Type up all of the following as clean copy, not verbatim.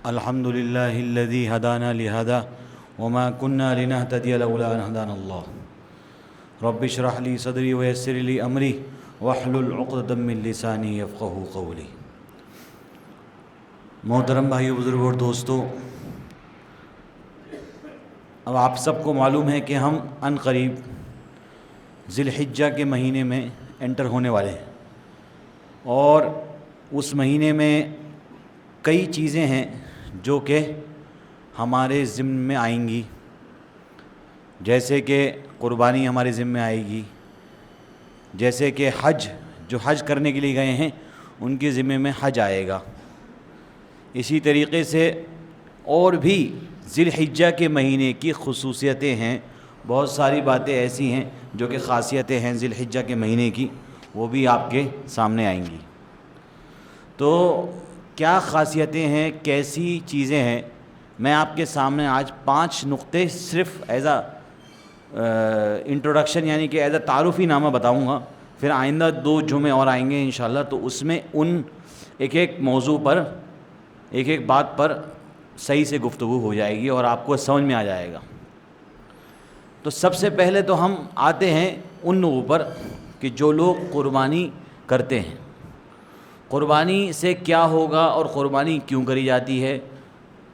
الحمد لله الذي هدانا لهذا وما كنا لنهتدي لولا أن هدانا الله رب اشرح لي صدري ويسر لي أمري واحلل عقدة من لساني يفقهوا قولي۔ محترم بھائیو، بزرگوں اور دوستو، اب آپ سب کو معلوم ہے کہ ہم ان قریب ذی الحجہ کے مہینے میں انٹر ہونے والے ہیں، اور اس مہینے میں کئی چیزیں ہیں جو کہ ہمارے ذمہ میں آئیں گی، جیسے کہ قربانی ہمارے ذمہ میں آئے گی، جیسے کہ حج، جو حج کرنے کے لیے گئے ہیں ان کے ذمہ میں حج آئے گا۔ اسی طریقے سے اور بھی ذی الحجہ کے مہینے کی خصوصیتیں ہیں، بہت ساری باتیں ایسی ہیں جو کہ خاصیتیں ہیں ذی الحجہ کے مہینے کی، وہ بھی آپ کے سامنے آئیں گی۔ تو کیا خاصیتیں ہیں، کیسی چیزیں ہیں، میں آپ کے سامنے آج 5 نقطے صرف ایز انٹروڈکشن یعنی کہ ایز تعارفی نامہ بتاؤں گا، پھر آئندہ 2 جمعے اور آئیں گے انشاءاللہ، تو اس میں ان ایک موضوع پر، ایک بات پر صحیح سے گفتگو ہو جائے گی اور آپ کو سمجھ میں آ جائے گا۔ تو سب سے پہلے تو ہم آتے ہیں ان لوگوں پر کہ جو لوگ قربانی کرتے ہیں، قربانی سے کیا ہوگا اور قربانی کیوں کری جاتی ہے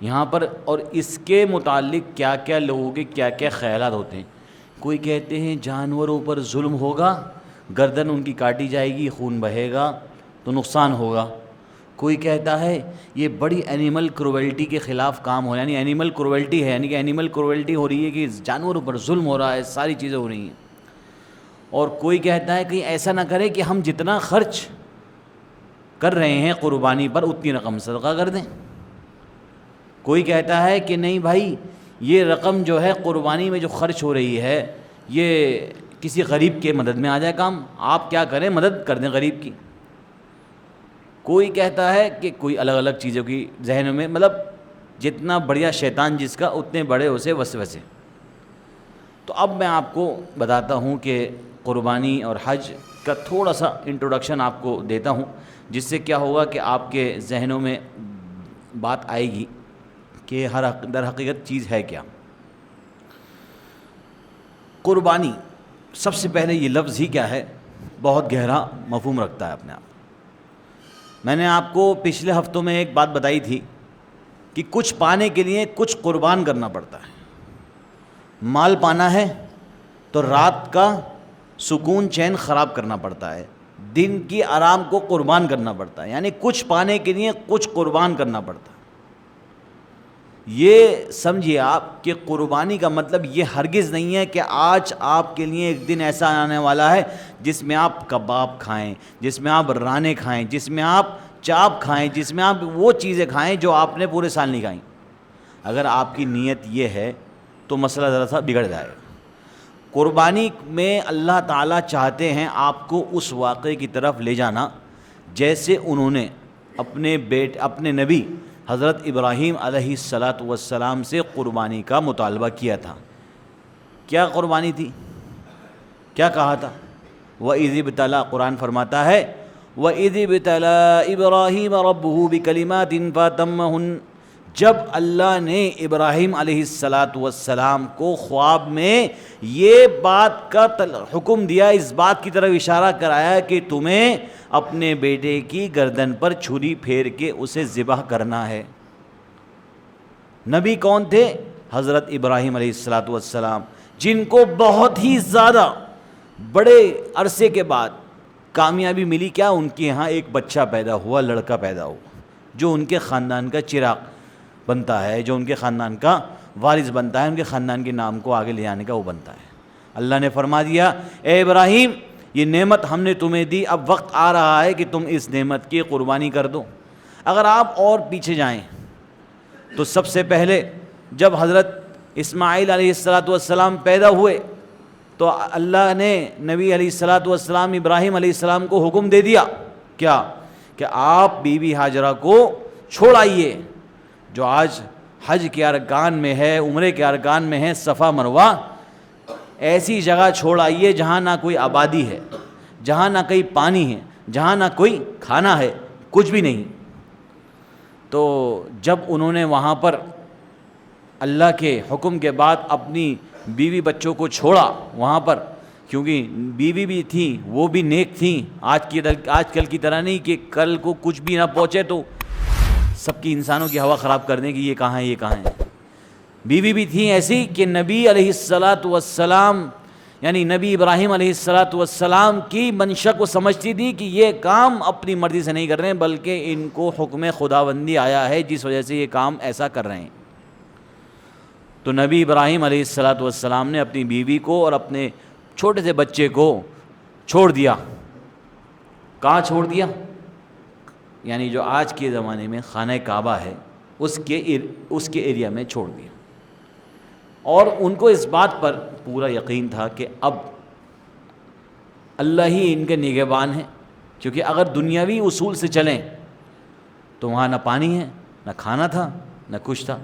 یہاں پر، اور اس کے متعلق کیا کیا لوگوں کے کیا کیا خیالات ہوتے ہیں۔ کوئی کہتے ہیں جانوروں پر ظلم ہوگا، گردن ان کی کاٹی جائے گی، خون بہے گا تو نقصان ہوگا۔ کوئی کہتا ہے یہ بڑی اینیمل کرویلٹی کے خلاف کام ہو، یعنی اینیمل کرویلٹی ہے، یعنی کہ اینیمل کرویلٹی ہو رہی ہے کہ جانوروں پر ظلم ہو رہا ہے، ساری چیزیں ہو رہی ہیں۔ اور کوئی کہتا ہے کہ ایسا نہ کرے کہ ہم جتنا خرچ کر رہے ہیں قربانی پر اتنی رقم صدقہ کر دیں۔ کوئی کہتا ہے کہ نہیں بھائی، یہ رقم جو ہے قربانی میں جو خرچ ہو رہی ہے یہ کسی غریب کے مدد میں آ جائے کام، آپ کیا کریں، مدد کر دیں غریب کی۔ کوئی کہتا ہے کہ کوئی الگ الگ چیزوں کی ذہن میں، مطلب جتنا بڑھیا شیطان جس کا اتنے بڑے اسے وسوسے۔ تو اب میں آپ کو بتاتا ہوں کہ قربانی اور حج کا تھوڑا سا انٹروڈکشن آپ کو دیتا ہوں، جس سے کیا ہوگا کہ آپ کے ذہنوں میں بات آئے گی کہ در حقیقت چیز ہے کیا۔ قربانی، سب سے پہلے یہ لفظ ہی کیا ہے، بہت گہرا مفہوم رکھتا ہے اپنے آپ۔ میں نے آپ کو پچھلے ہفتوں میں ایک بات بتائی تھی کہ کچھ پانے کے لیے کچھ قربان کرنا پڑتا ہے۔ مال پانا ہے تو رات کا سکون چین خراب کرنا پڑتا ہے، دن کی آرام کو قربان کرنا پڑتا ہے، یعنی کچھ پانے کے لیے کچھ قربان کرنا پڑتا ہے۔ یہ سمجھیے آپ کہ قربانی کا مطلب یہ ہرگز نہیں ہے کہ آج آپ کے لیے ایک دن ایسا آنے والا ہے جس میں آپ کباب کھائیں، جس میں آپ رانے کھائیں، جس میں آپ چاپ کھائیں، جس میں آپ وہ چیزیں کھائیں جو آپ نے پورے سال نہیں کھائیں۔ اگر آپ کی نیت یہ ہے تو مسئلہ ذرا سا بگڑ جائے گا۔ قربانی میں اللہ تعالیٰ چاہتے ہیں آپ کو اس واقعے کی طرف لے جانا جیسے انہوں نے اپنے نبی حضرت ابراہیم علیہ السلام سے قربانی کا مطالبہ کیا تھا۔ کیا قربانی تھی؟ کیا کہا تھا؟ وَإِذِ ابْتَلَىٰ، قرآن فرماتا ہے وَإِذِ ابْتَلَىٰ إِبْرَاهِيمَ رَبُّهُ بِكَلِمَاتٍ فَأَتَمَّهُنَّ، جب اللہ نے ابراہیم علیہ السلام کو خواب میں یہ بات کا حکم دیا، اس بات کی طرف اشارہ کرایا کہ تمہیں اپنے بیٹے کی گردن پر چھری پھیر کے اسے ذبح کرنا ہے۔ نبی کون تھے؟ حضرت ابراہیم علیہ السلام، جن کو بہت ہی زیادہ بڑے عرصے کے بعد کامیابی ملی۔ کیا؟ ان کے ہاں ایک بچہ پیدا ہوا، لڑکا پیدا ہوا، جو ان کے خاندان کا چراغ بنتا ہے، جو ان کے خاندان کا وارث بنتا ہے، ان کے خاندان کے نام کو آگے لے جانے کا وہ بنتا ہے۔ اللہ نے فرما دیا اے ابراہیم، یہ نعمت ہم نے تمہیں دی، اب وقت آ رہا ہے کہ تم اس نعمت کی قربانی کر دو۔ اگر آپ اور پیچھے جائیں تو سب سے پہلے جب حضرت اسماعیل علیہ السلام پیدا ہوئے تو اللہ نے نبی علیہ السلام ابراہیم علیہ السلام کو حکم دے دیا کیا؟ کہ آپ بی بی ہاجرہ کو چھوڑ آئیے، جو آج حج کے ارکان میں ہے، عمرے کے ارکان میں ہے، صفا مروہ، ایسی جگہ چھوڑ آئیے جہاں نہ کوئی آبادی ہے، جہاں نہ کوئی پانی ہے، جہاں نہ کوئی کھانا ہے، کچھ بھی نہیں۔ تو جب انہوں نے وہاں پر اللہ کے حکم کے بعد اپنی بیوی بچوں کو چھوڑا وہاں پر، کیونکہ بیوی بھی تھیں وہ بھی نیک تھیں، آج کل کی طرح نہیں کہ کل کو کچھ بھی نہ پہنچے تو سب کی انسانوں کی ہوا خراب کر دیں کہ یہ کہاں ہے یہ کہاں ہے. بیوی بھی تھیں ایسی کہ نبی علیہ الصلاۃ والسلام یعنی نبی ابراہیم علیہ الصلاۃ والسلام کی منشا کو سمجھتی تھی کہ یہ کام اپنی مرضی سے نہیں کر رہے ہیں بلکہ ان کو حکم خداوندی آیا ہے جس وجہ سے یہ کام ایسا کر رہے ہیں. تو نبی ابراہیم علیہ الصلاۃ والسلام نے اپنی بیوی کو اور اپنے چھوٹے سے بچے کو چھوڑ دیا. کہاں چھوڑ دیا؟ یعنی جو آج کے زمانے میں خانہ کعبہ ہے اس کے ایریا میں چھوڑ دیا. اور ان کو اس بات پر پورا یقین تھا کہ اب اللہ ہی ان کے نگہبان ہیں، کیونکہ اگر دنیاوی اصول سے چلیں تو وہاں نہ پانی ہے نہ کھانا تھا نہ کچھ تھا،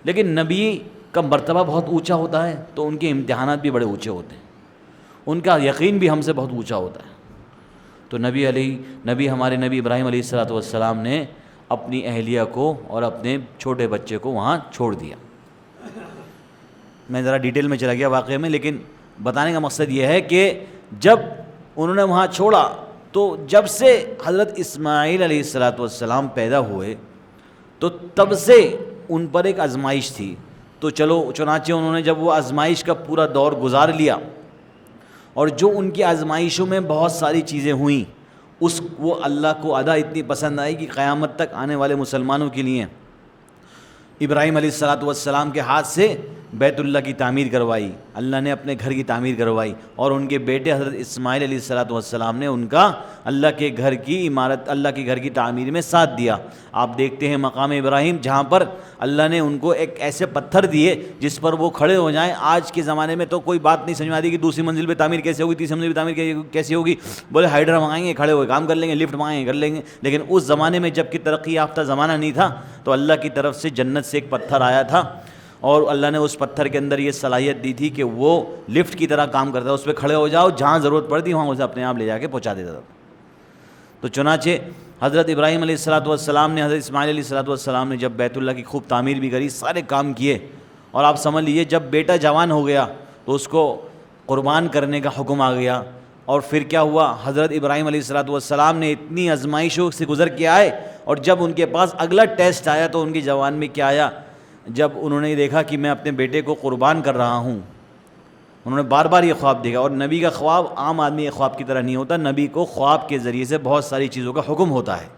لیکن نبی کا مرتبہ بہت اونچا ہوتا ہے تو ان کے امتحانات بھی بڑے اونچے ہوتے ہیں، ان کا یقین بھی ہم سے بہت اونچا ہوتا ہے. تو ہمارے نبی ابراہیم علیہ الصلاۃ والسلام نے اپنی اہلیہ کو اور اپنے چھوٹے بچے کو وہاں چھوڑ دیا. میں ذرا ڈیٹیل میں چلا گیا واقعے میں، لیکن بتانے کا مقصد یہ ہے کہ جب انہوں نے وہاں چھوڑا تو جب سے حضرت اسماعیل علیہ الصلاۃ والسلام پیدا ہوئے تو تب سے ان پر ایک آزمائش تھی. تو چنانچہ انہوں نے جب وہ آزمائش کا پورا دور گزار لیا اور جو ان کی آزمائشوں میں بہت ساری چیزیں ہوئیں وہ اللہ کو ادا اتنی پسند آئی کہ قیامت تک آنے والے مسلمانوں کے لیے ابراہیم علیہ الصلاۃ والسلام کے ہاتھ سے بیت اللہ کی تعمیر کروائی، اللہ نے اپنے گھر کی تعمیر کروائی، اور ان کے بیٹے حضرت اسماعیل علیہ الصلاۃ والسلام نے ان کا اللہ کے گھر کی تعمیر میں ساتھ دیا. آپ دیکھتے ہیں مقام ابراہیم جہاں پر اللہ نے ان کو ایک ایسے پتھر دیے جس پر وہ کھڑے ہو جائیں. آج کے زمانے میں تو کوئی بات نہیں سمجھ میں آتی کہ دوسری منزل پہ تعمیر کیسے ہوگی، تیسری منزل پہ تعمیر کیسے ہوگی، بولے ہائیڈرا منگائیں گے کھڑے ہوئے کام کر لیں گے، لفٹ منگائیں گے کر لیں گے. لیکن اس زمانے میں جب کہ ترقی یافتہ زمانہ نہیں تھا تو اللہ کی طرف سے جنت سے ایک پتھر آیا تھا اور اللہ نے اس پتھر کے اندر یہ صلاحیت دی تھی کہ وہ لفٹ کی طرح کام کرتا ہے، اس پہ کھڑے ہو جاؤ جہاں ضرورت پڑتی وہاں اسے اپنے آپ لے جا کے پہنچا دیتا تھا. تو چنانچہ حضرت ابراہیم علیہ الصلاۃ والسلام نے حضرت اسماعیل علیہ الصلاۃ والسلام نے جب بیت اللہ کی خوب تعمیر بھی کری، سارے کام کیے، اور آپ سمجھ لیجیے جب بیٹا جوان ہو گیا تو اس کو قربان کرنے کا حکم آ گیا. اور پھر کیا ہوا، حضرت ابراہیم علیہ الصلاۃ والسلام نے اتنی آزمائشوں سے گزر کے آئے، اور جب ان کے پاس اگلا ٹیسٹ آیا تو ان کی جوان میں کیا آیا، جب انہوں نے دیکھا کہ میں اپنے بیٹے کو قربان کر رہا ہوں. انہوں نے بار بار یہ خواب دیکھا، اور نبی کا خواب عام آدمی کے خواب کی طرح نہیں ہوتا، نبی کو خواب کے ذریعے سے بہت ساری چیزوں کا حکم ہوتا ہے.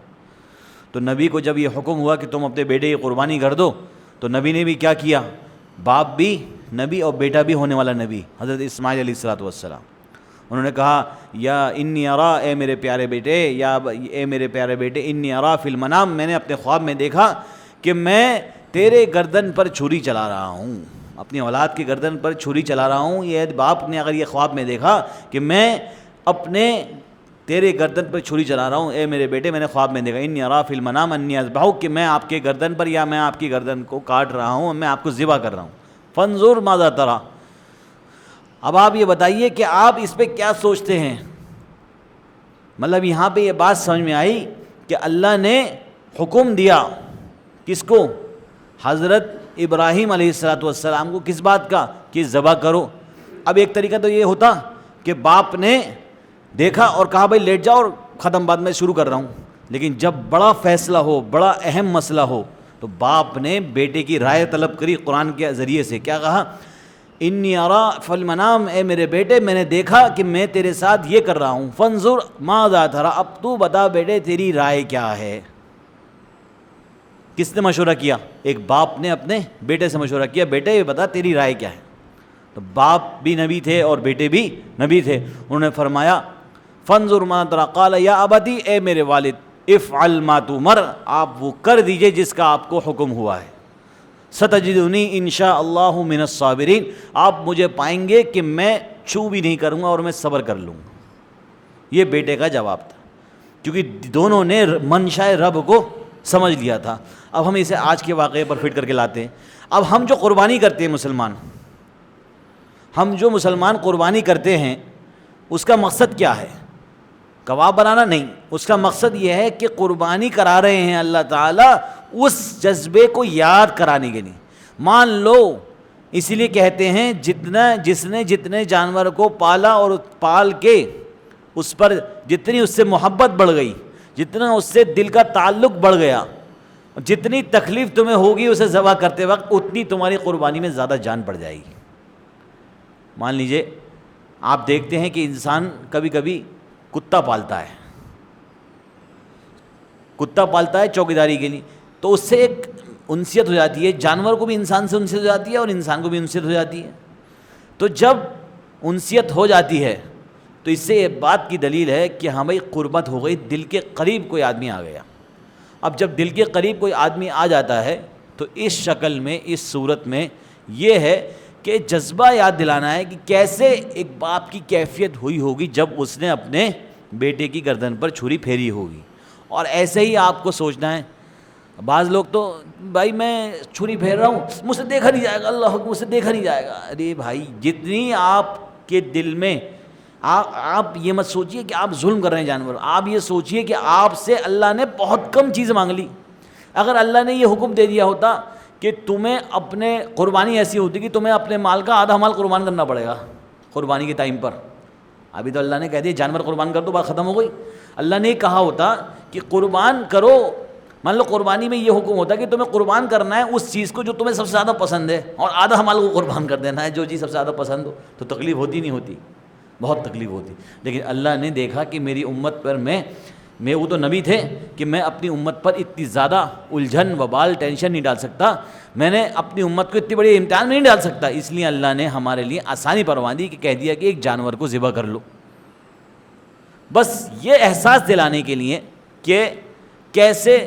تو نبی کو جب یہ حکم ہوا کہ تم اپنے بیٹے کی قربانی کر دو تو نبی نے بھی کیا کیا، باپ بھی نبی اور بیٹا بھی ہونے والا نبی حضرت اسماعیل علیہ الصلاۃ والسلام، انہوں نے کہا یا انی ارا، اے میرے پیارے بیٹے انی ارا فی المنام، میں نے اپنے خواب میں دیکھا کہ میں تیرے گردن پر چھری چلا رہا ہوں، اپنی اولاد کی گردن پر چھری چلا رہا ہوں. یہ باپ نے اگر یہ خواب میں دیکھا کہ میں تیرے گردن پر چھری چلا رہا ہوں، اے میرے بیٹے میں نے خواب میں دیکھا انی ارا فی المنام انی اذبحک، کہ میں آپ کے گردن پر یا میں آپ کی گردن کو کاٹ رہا ہوں، میں آپ کو ذبح کر رہا ہوں. فانظر ماذا تری، اب آپ یہ بتائیے کہ آپ اس پہ کیا سوچتے ہیں. مطلب یہاں پہ یہ بات سمجھ میں آئی کہ اللہ نے حکم دیا کس کو، حضرت ابراہیم علیہ الصلاۃ والسلام کو، کس بات کا، کہ ذبح کرو. اب ایک طریقہ تو یہ ہوتا کہ باپ نے دیکھا اور کہا بھائی لیٹ جاؤ اور ختم، بعد میں شروع کر رہا ہوں. لیکن جب بڑا فیصلہ ہو، بڑا اہم مسئلہ ہو تو باپ نے بیٹے کی رائے طلب کری قرآن کے ذریعے سے. کیا کہا، انی ارا فی المنام، اے میرے بیٹے میں نے دیکھا کہ میں تیرے ساتھ یہ کر رہا ہوں. فانظر ماذا تری، اب تو بتا بیٹے تیری رائے کیا ہے. کس نے مشورہ کیا، ایک باپ نے اپنے بیٹے سے مشورہ کیا، بیٹے یہ بتا تیری رائے کیا ہے. تو باپ بھی نبی تھے اور بیٹے بھی نبی تھے. انہوں نے فرمایا فانظر ما تری، قال یا ابتی، اے میرے والد، افعل ما تؤمر، آپ وہ کر دیجئے جس کا آپ کو حکم ہوا ہے. ستجدنی ان شاء اللہ من الصابرین، آپ مجھے پائیں گے کہ میں چھو بھی نہیں کروں گا اور میں صبر کر لوں گا. یہ بیٹے کا جواب تھا، کیونکہ دونوں نے منشاء رب کو سمجھ لیا تھا. اب ہم اسے آج کے واقعے پر فٹ کر کے لاتے ہیں. اب ہم جو قربانی کرتے ہیں مسلمان قربانی کرتے ہیں اس کا مقصد کیا ہے؟ کباب بنانا نہیں، اس کا مقصد یہ ہے کہ قربانی کرا رہے ہیں اللہ تعالیٰ اس جذبے کو یاد کرانے کے لیے. مان لو اس لیے کہتے ہیں جس نے جتنے جانور کو پالا اور پال کے اس پر جتنی اس سے محبت بڑھ گئی، جتنا اس سے دل کا تعلق بڑھ گیا، جتنی تکلیف تمہیں ہوگی اسے ذبح کرتے وقت، اتنی تمہاری قربانی میں زیادہ جان پڑ جائے گی. مان لیجئے آپ دیکھتے ہیں کہ انسان کبھی کبھی کتا پالتا ہے چوکیداری کے لیے، تو اس سے ایک انسیت ہو جاتی ہے، جانور کو بھی انسان سے انسیت ہو جاتی ہے اور انسان کو بھی انسیت ہو جاتی ہے. تو جب انسیت ہو جاتی ہے تو اس سے یہ بات کی دلیل ہے کہ ہمیں قربت ہو گئی، دل کے قریب کوئی آدمی آ گیا. اب جب دل کے قریب کوئی آدمی آ جاتا ہے تو اس شکل میں، اس صورت میں یہ ہے کہ جذبہ یاد دلانا ہے کہ کیسے ایک باپ کی کیفیت ہوئی ہوگی جب اس نے اپنے بیٹے کی گردن پر چھری پھیری ہوگی. اور ایسے ہی آپ کو سوچنا ہے. بعض لوگ تو بھائی میں چھری پھیر رہا ہوں، مجھ سے دیکھا نہیں جائے گا، اللہ مجھ سے دیکھا نہیں جائے گا. ارے بھائی جتنی آپ کے دل میں آپ یہ مت سوچئے کہ آپ ظلم کر رہے ہیں جانور، آپ یہ سوچئے کہ آپ سے اللہ نے بہت کم چیز مانگ لی. اگر اللہ نے یہ حکم دے دیا ہوتا کہ تمہیں اپنے قربانی ایسی ہوتی کہ تمہیں اپنے مال کا آدھا مال قربان کرنا پڑے گا قربانی کے ٹائم پر. ابھی تو اللہ نے کہہ دیا جانور قربان کر دو، بات ختم ہو گئی. اللہ نے کہا ہوتا کہ قربان کرو، مان لو قربانی میں یہ حکم ہوتا کہ تمہیں قربان کرنا ہے اس چیز کو جو تمہیں سب سے زیادہ پسند ہے اور آدھا مال کو قربان کر دینا ہے جو چیز سب سے زیادہ پسند ہو، تو تکلیف ہوتی نہیں ہوتی؟ بہت تکلیف ہوتی. لیکن اللہ نے دیکھا کہ میری امت پر میں وہ تو نبی تھے کہ میں اپنی امت پر اتنی زیادہ الجھن وبال ٹینشن نہیں ڈال سکتا، میں نے اپنی امت کو اتنی بڑی امتحان میں نہیں ڈال سکتا، اس لیے اللہ نے ہمارے لیے آسانی پروا دی کہ کہہ دیا کہ ایک جانور کو ذبح کر لو. بس یہ احساس دلانے کے لیے کہ کیسے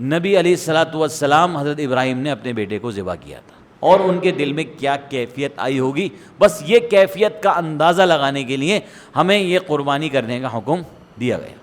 نبی علیہ الصلاۃ والسلام حضرت ابراہیم نے اپنے بیٹے کو ذبح کیا تھا اور ان کے دل میں کیا کیفیت آئی ہوگی. بس یہ کیفیت کا اندازہ لگانے کے لیے ہمیں یہ قربانی کرنے کا حکم دیا گیا.